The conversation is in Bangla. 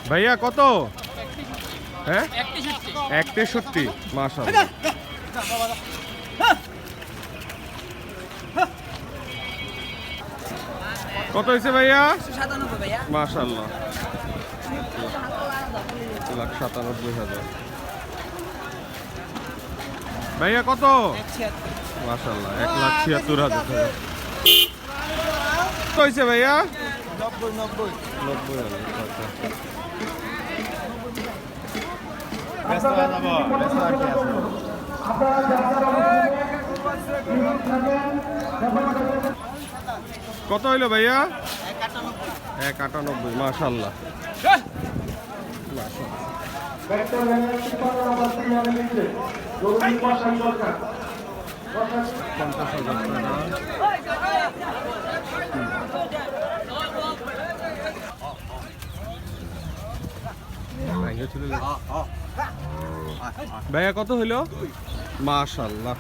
ভাইয়া কত? হ্যাঁ 61, মাশাআল্লাহ। কত হয়েছে ভাইয়া? 97 ভাইয়া। মাশাআল্লাহ, 1,97,000। ভাইয়া কত? মাশাআল্লাহ, 1,76,000 টাকা। কত হয়েছে ভাইয়া? 90। 90,000। আচ্ছা। কত হইলো ভাইয়া? 1,98,000। মাশাআল্লাহ, ভাইয়া কত হইলো? মাশাআল্লাহ।